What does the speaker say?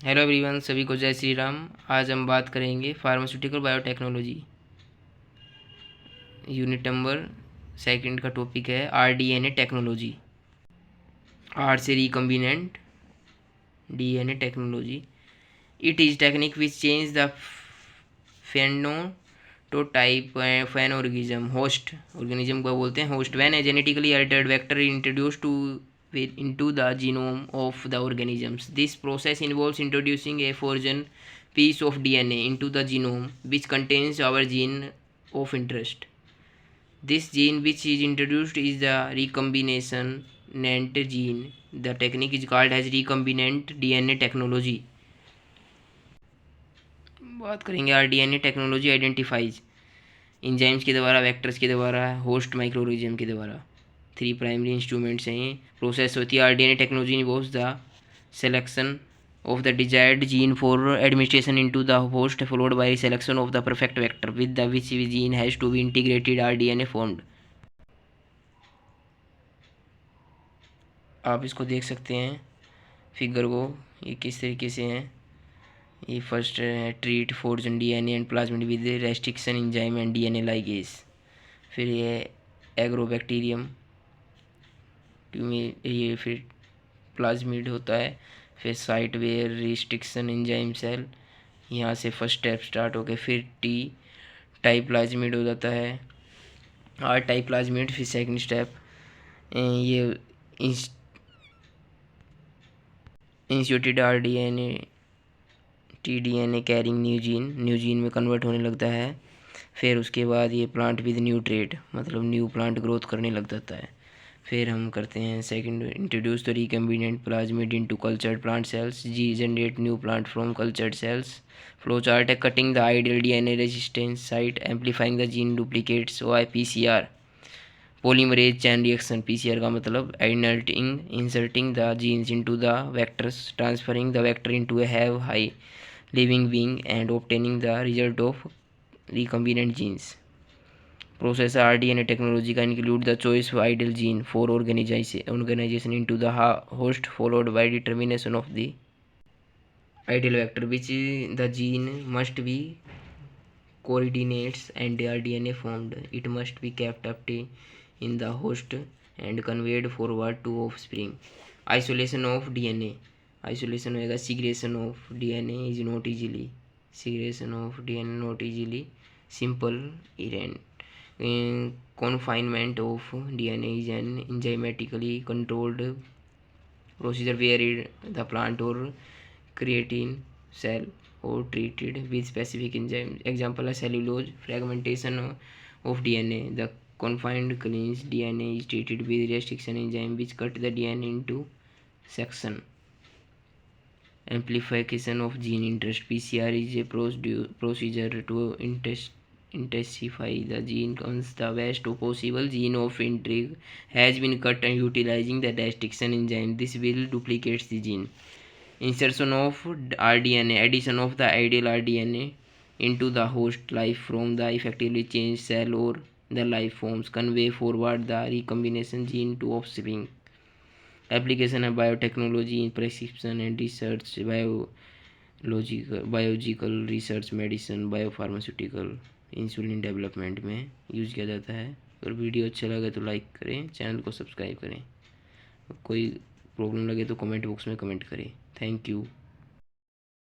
Hello everyone, सभी को जय श्री राम। आज हम बात करेंगे pharmaceutical biotechnology. Unit number second का टॉपिक है आरडीएनए टेक्नोलॉजी। आर से recombinant DNA technology. It is technique which change the phenotype of an organism. Host organism को बोलते हैं host. When a genetically altered vector introduce to into the genome of the organisms. This process involves introducing a foreign piece of DNA into the genome which contains our gene of interest. This gene which is introduced is the recombinant gene. The technique is called as recombinant DNA technology. बात करेंगे rDNA technology identifies enzymes के द्वारा, vectors के द्वारा, host microorganism के द्वारा। Three primary instruments हैं। Process होती है RDNA technology involves the selection of the desired gene for administration into the host followed by selection of the perfect vector with the which gene has to be integrated RDNA formed. आप इसको देख सकते हैं figure को, ये किस तरीके से हैं। ये फर्स्ट है treat foreign DNA and plasmid with restriction enzyme and DNA ligase. फिर ये एग्रोबैक्टीरियम, ये फिर प्लाज्मिड होता है। फिर site where restriction enzyme cell, यहाँ से फर्स्ट स्टेप स्टार्ट हो गया। फिर टी टाइप प्लाज्मिड हो जाता है, आर टाइप प्लाज्मिड। फिर सेकंड स्टेप ये inserted R D N A T D N A carrying new gene में कन्वर्ट होने लगता है। फिर उसके बाद ये प्लांट विद न्यू ट्रेड, मतलब न्यू प्लांट ग्रोथ करने लग जाता है। फिर हम करते हैं second, introduce the recombinant plasmid into cultured plant cells. जी generate new plant from cultured cells. Flow chart है cutting the ideal DNA resistance site, amplifying the gene duplicates. O I PCR polymerase chain reaction. PCR का मतलब inserting the genes into the vectors, transferring the vector into a have high living being and obtaining the result of recombinant genes. Process RDNA technology can include the choice of ideal gene for organization into the host followed by determination of the ideal vector which the gene must be coordinates and the RDNA formed. It must be kept up in the host and conveyed forward to offspring. Isolation of DNA. Isolation होगा segregation of DNA is not easily. Segregation of DNA not easily simple errand. Confinement of DNA is an enzymatically controlled procedure where the plant or creatine cell or treated with specific enzyme. Example is cellulose fragmentation of DNA. The confined cleansed DNA is treated with restriction enzyme which cut the DNA into section. Amplification of gene interest. PCR is a procedure to intensify the gene once the best possible gene of intrigue has been cut and utilizing the restriction enzyme. This will duplicate the gene. Insertion of rDNA. Addition of the ideal rDNA into the host life from the effectively changed cell or the life forms convey forward the recombination gene to offspring. Application of biotechnology in prescription and research, biological research, medicine, biopharmaceutical, insulin development में use किया जाता है। अगर video अच्छा लगे तो like करें, channel को सब्सक्राइब करें। कोई प्रॉब्लम लगे तो कमेंट बॉक्स में कमेंट करें। Thank you.